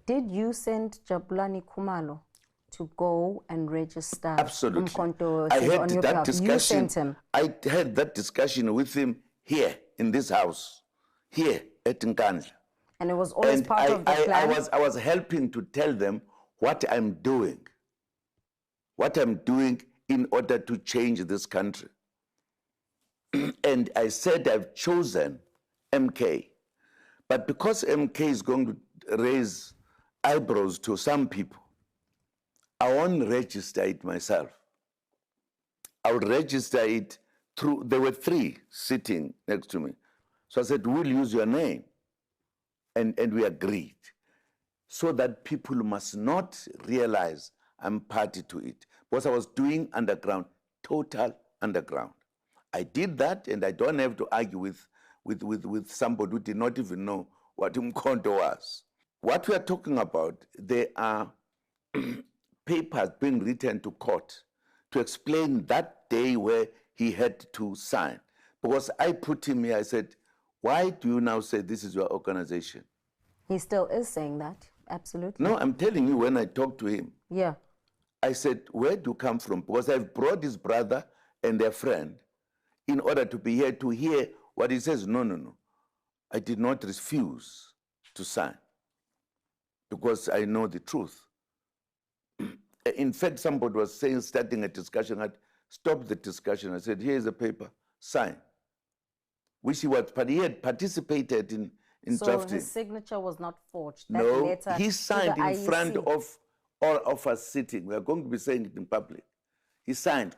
Did you send Jabulani Khumalo to go and register? Absolutely. I had that discussion. You sent him. I had that discussion with him here in this house, here at Ndlela. And it was always part of the plan? I was helping to tell them what I'm doing in order to change this country. And I said I've chosen MK. But because MK is going to raise eyebrows to some people, I won't register it myself. I would register it through, there were 3 sitting next to me. So I said, we'll use your name. And we agreed. So that people must not realize I'm party to it. Because I was doing underground, total underground. I did that, and I don't have to argue with somebody who did not even know what Umkhonto was. What we are talking about, there are papers being written to court to explain that day where he had to sign. Because I put him here, I said, why do you now say this is your organization? He still is saying that, absolutely. No, I'm telling you, when I talked to him, yeah, I said, where do you come from? Because I've brought his brother and their friend in order to be here to hear what he says. No. I did not refuse to sign because I know the truth. In fact, somebody was saying, starting a discussion, I'd stop the discussion. I said, here's a paper, sign. Which he was, but he had participated in drafting. So his signature was not forged? That no, he signed in front of all of us sitting. We are going to be saying it in public. He signed.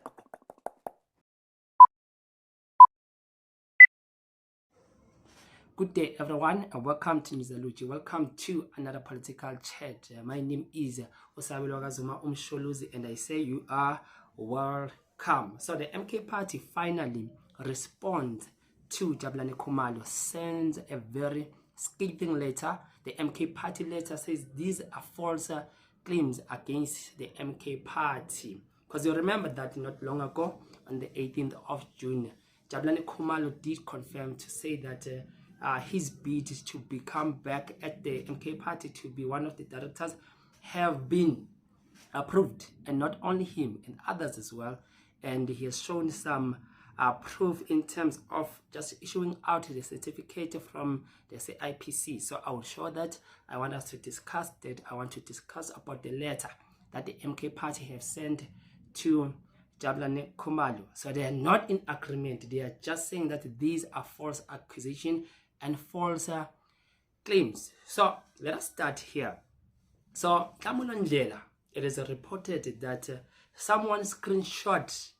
Good day, everyone, and welcome to Nhlamulo. Welcome to another political chat. My name is Osabelo Gazuma Umsholuzi, and I say you are welcome. So the MK party finally responds to Jabulani Khumalo, sends a very scathing letter. The MK party letter says these are false claims against the MK party. Because you remember that not long ago, on the 18th of June, Jabulani Khumalo did confirm to say that his bid to become back at the MK party to be one of the directors have been approved, and not only him and others as well. And he has shown some proof in terms of just issuing out the certificate from the CIPC. So I will show that. I want us to discuss that. I want to discuss about the letter that the MK party have sent to Jabulani Khumalo. So they are not in agreement. They are just saying that these are false accusations and false claims. So let us start here. So Ndlela, it is reported that someone screenshot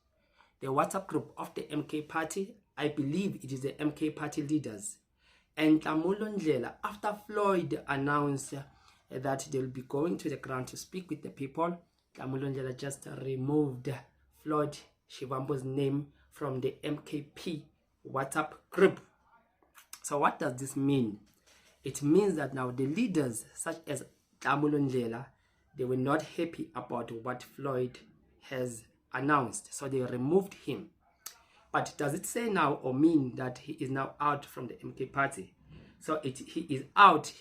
the WhatsApp group of the MK party. I believe it is the MK party leaders. And Ndlela, after Floyd announced that they will be going to the ground to speak with the people, Ndlela just removed Floyd Shivambo's name from the MKP WhatsApp group. So what does this mean? It means that now the leaders such as Ndlela, they were not happy about what Floyd has announced, so they removed him. But does it say now or mean that he is now out from the MK party? So he is out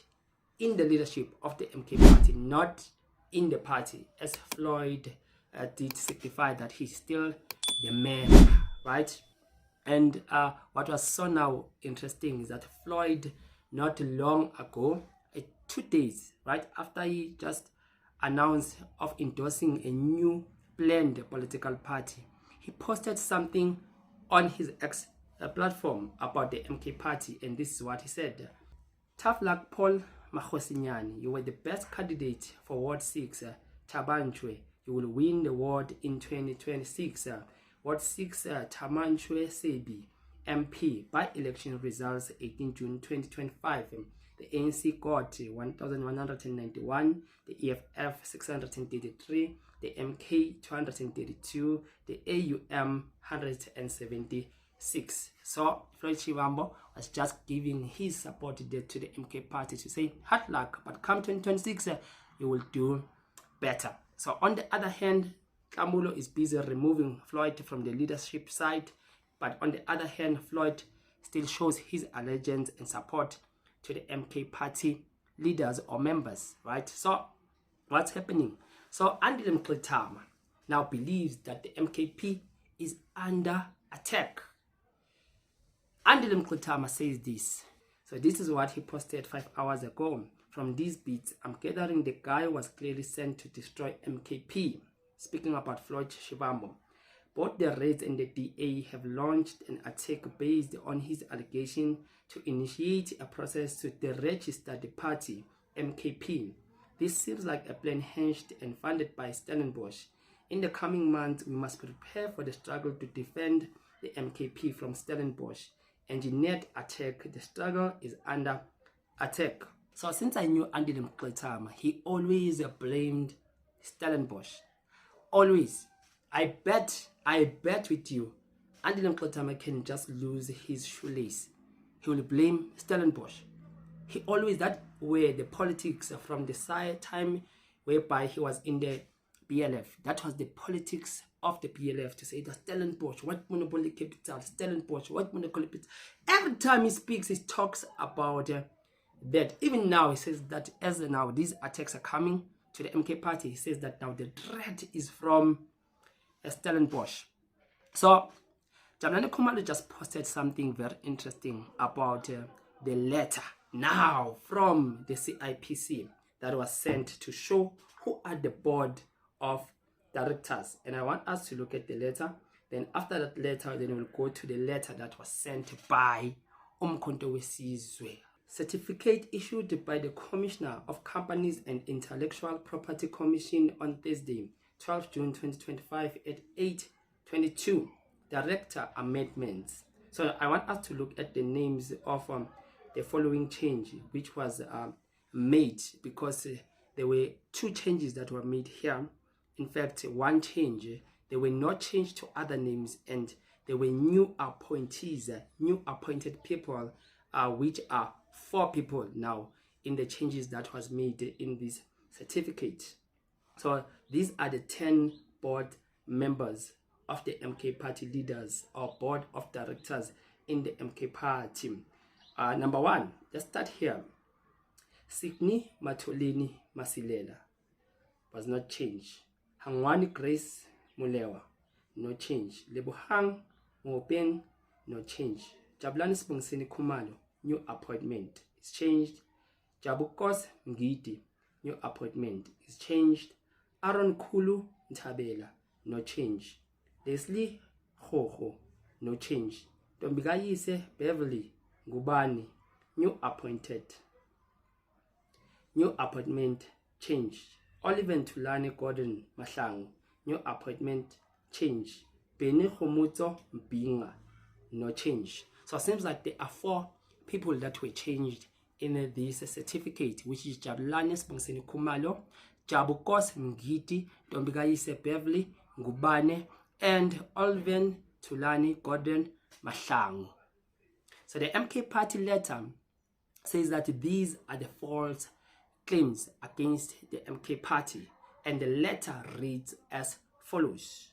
in the leadership of the MK party, not in the party, as Floyd did signify that he's still the man, right? And what was so now interesting is that Floyd, not long ago, 2 days right after he just announced of endorsing a new planned political party, he posted something on his X platform about the MK party, and this is what he said. Tough luck, Paul Makhosinyane. You were the best candidate for Ward 6, Tabanchwe. You will win the ward in 2026. Ward 6, Tamanchwe Sebi, MP, by election results 18 June 2025. The ANC got 1,191, the EFF 633, the MK 232, the AUM 176. So Floyd Shivambo was just giving his support to the MK party to say hard luck, but come 2026 you will do better. So on the other hand, Nhlamulo is busy removing Floyd from the leadership side, but on the other hand, Floyd still shows his allegiance and support to the MK party leaders or members, right? So what's happening? So Ndlela Khumalo now believes that the MKP is under attack. Ndlela Khumalo says this. So this is what he posted 5 hours ago. From these beats, I'm gathering the guy was clearly sent to destroy MKP. Speaking about Floyd Shivambo. Both the Reds and the DA have launched an attack based on his allegation to initiate a process to deregister the party, MKP. This seems like a plan hatched and funded by Stellenbosch. In the coming months, we must prepare for the struggle to defend the MKP from Stellenbosch. Engineered attack, the struggle is under attack. So since I knew Ndlela Khumalo, he always blamed Stellenbosch. Always. I bet with you, Ndlela Khumalo can just lose his shoelace. He will blame Stellenbosch. He always, that way the politics from the side time whereby he was in the BLF. That was the politics of the BLF, to say the Stellenbosch, what monopoly capital, Stellenbosch, what monopoly capital. Every time he speaks, he talks about that. Even now, he says that as now these attacks are coming to the MK party, he says that now the threat is from Stellenbosch. So Jabulani Khumalo just posted something very interesting about the letter now from the CIPC that was sent to show who are the board of directors. And I want us to look at the letter. Then after that letter, then we'll go to the letter that was sent by Umkhonto Wesizwe. Certificate issued by the Commissioner of Companies and Intellectual Property Commission on Thursday, 12 June 2025 at 8:22. Director amendments. So I want us to look at the names of the following change which was made, because there were 2 changes that were made here. In fact, one change, there were no change to other names, and there were new appointees, new appointed people, which are 4 people now in the changes that was made in this certificate. So these are the 10 board members of the MK party leaders or board of directors in the MK party. Number 1, let's start here. Signi Matoleni Masilela was not changed. Hangwani Grace Mulewa, no change. Lebohang Mopeng, no change. Jabulani Khumalo, new appointment is changed. Jabukos Ngidi, new appointment is changed. Aaron Kulu Ntabela, no change. Leslie Hoho, no change. Dombigayise Beverly Ngubani, new appointment changed. Oliver Ntulani Gordon Mahlangu, new appointment change. Beni Khomutso Mbinga, no change. So it seems like there are 4 people that were changed in this certificate, which is Jabulani Khumalo, Jabukos Ngidi, Dombigayise Beverly Ngubane, and Oliver Tulani Gordon Mahlangu. So the MK party letter says that these are the false claims against the MK party, and the letter reads as follows.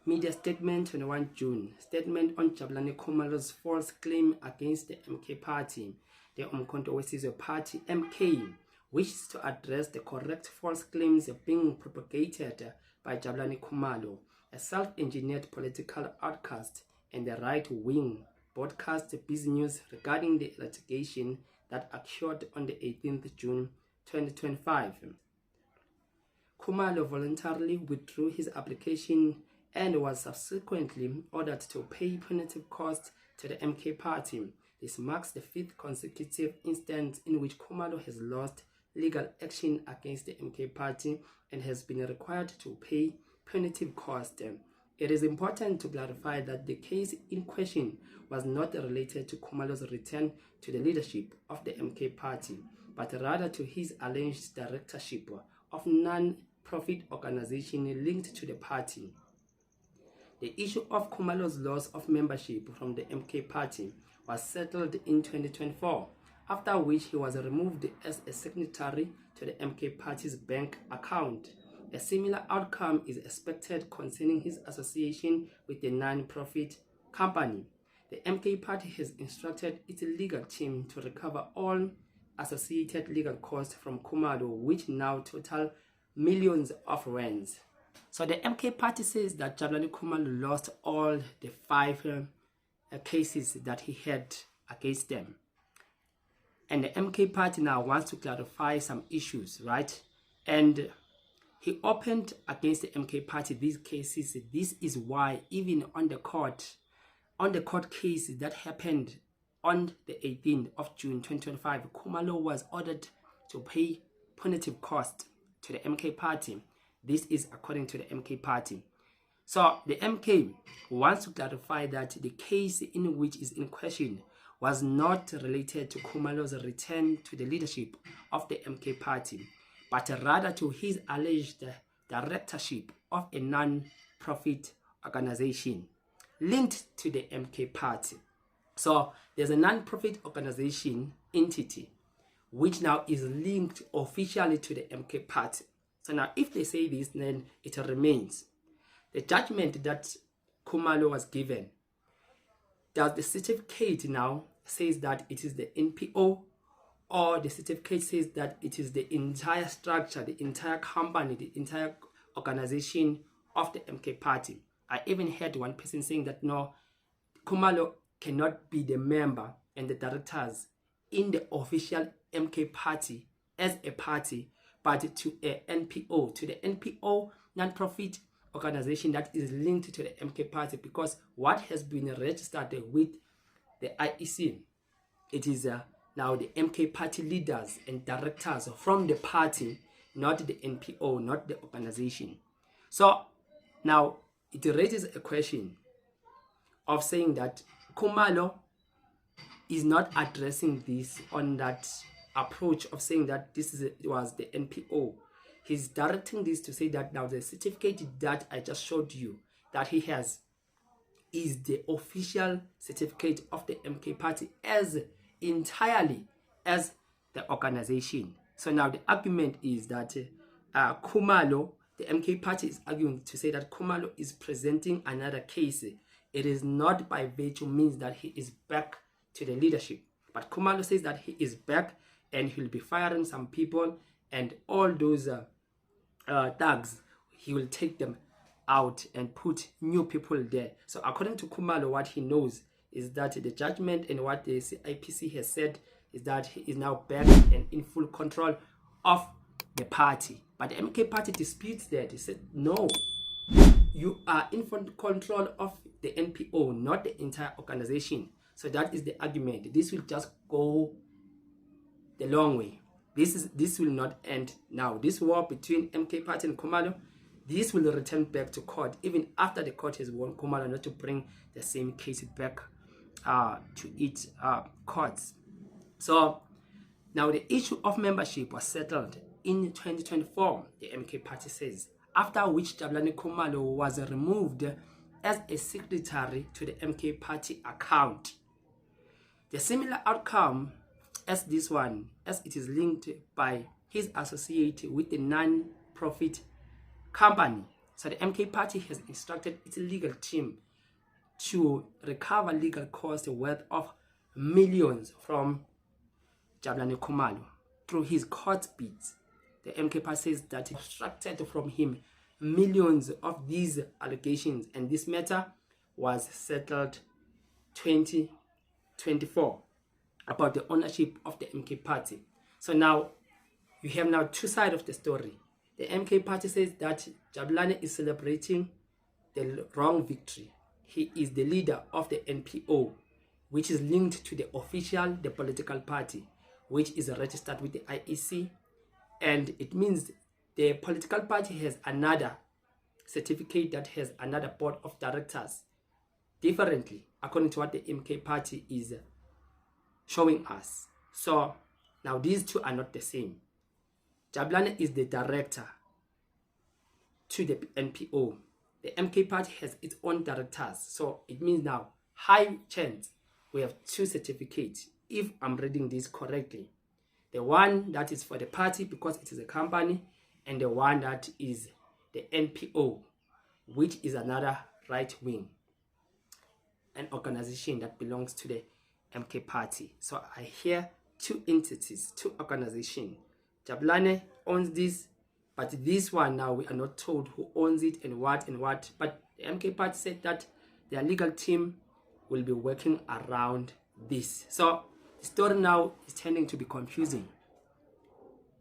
Media statement 21 June. Statement on Jabulani Khumalo's false claim against the MK party. The Umkhonto Wesizwe party MK wishes to address the correct false claims being propagated by Jabulani Khumalo, a self-engineered political outcast and the right-wing broadcast business regarding the litigation that occurred on the 18th June 2025. Khumalo voluntarily withdrew his application and was subsequently ordered to pay punitive costs to the MK party. This marks the 5th consecutive instance in which Khumalo has lost legal action against the MK party and has been required to pay punitive costs. It is important to clarify that the case in question was not related to Khumalo's return to the leadership of the MK party, but rather to his alleged directorship of non-profit organization linked to the party. The issue of Khumalo's loss of membership from the MK party was settled in 2024, after which he was removed as a signatory to the MK party's bank account. A similar outcome is expected concerning his association with the non-profit company. The MK party has instructed its legal team to recover all associated legal costs from Khumalo, which now total millions of rands. So the MK party says that Jabulani Khumalo lost all the 5 cases that he had against them. And the MK party now wants to clarify some issues, right? And he opened against the MK party these cases. This is why even on the court case that happened on the 18th of June 2025, Khumalo was ordered to pay punitive cost to the MK party. This is according to the MK party. So the MK wants to clarify that the case in which is in question was not related to Khumalo's return to the leadership of the MK party, but rather to his alleged directorship of a non-profit organization linked to the MK party. So there's a non-profit organization entity which now is linked officially to the MK party. So now if they say this, then it remains. The judgment that Khumalo was given, does the certificate now says that it is the NPO, or the certificate says that it is the entire structure, the entire company, the entire organization of the MK party? I even heard one person saying that no, Khumalo cannot be the member and the directors in the official MK party as a party, but to a NPO, to the NPO non-profit organization that is linked to the MK party, because what has been registered with the IEC, it is now the MK party leaders and directors from the party, not the NPO, not the organization. So now it raises a question of saying that Khumalo is not addressing this on that approach of saying that was the NPO. He's directing this to say that now the certificate that I just showed you that he has is the official certificate of the MK party as entirely as the organization. So now the argument is that Khumalo, the MK party is arguing to say that Khumalo is presenting another case. It is not by virtue means that he is back to the leadership, but Khumalo says that he is back and he'll be firing some people, and all those thugs, he will take them out and put new people there. So according to Khumalo, what he knows is that the judgment and what the CIPC has said is that he is now back and in full control of the party. But the MK party disputes that. He said, no, you are in full control of the NPO, not the entire organization. So that is the argument. This will just go the long way. This will not end now. This war between MK party and Khumalo, this will return back to court even after the court has won Khumalo not to bring the same case back to its courts. So now the issue of membership was settled in 2024, the MK party says, after which Jabulani Khumalo was removed as a secretary to the MK party account. The similar outcome as this one, as it is linked by his associate with the non-profit company. So the MK party has instructed its legal team to recover legal costs worth of millions from Jabulani Khumalo through his court bids. The MK party says that he extracted from him millions of these allegations, and this matter was settled 2024 about the ownership of the MK party. So now you have now two sides of the story. The MK party says that Jabulani is celebrating the wrong victory. He is the leader of the NPO, which is linked to the official, the political party, which is registered with the IEC, and it means the political party has another certificate that has another board of directors differently, according to what the MK party is showing us. So now these two are not the same. Jabulani is the director to the NPO. The MK party has its own directors. So it means now, high chance we have two certificates, if I'm reading this correctly. The one that is for the party because it is a company, and the one that is the NPO, which is another right wing, an organization that belongs to the MK party. So I hear two entities, two organizations. Jabulani owns this, but this one now we are not told who owns it and what. But the MK party said that their legal team will be working around this. So the story now is tending to be confusing.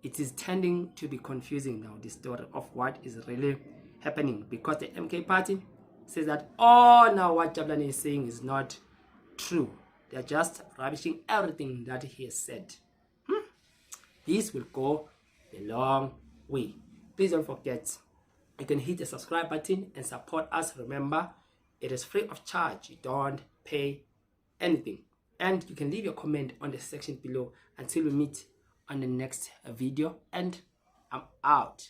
It is tending to be confusing now, the story of what is really happening, because the MK party says that now what Jabulani is saying is not true. They're just rubbishing everything that he has said. This will go a long way. Please don't forget, you can hit the subscribe button and support us. Remember, it is free of charge. You don't pay anything. And you can leave your comment on the section below. Until we meet on the next video, and I'm out.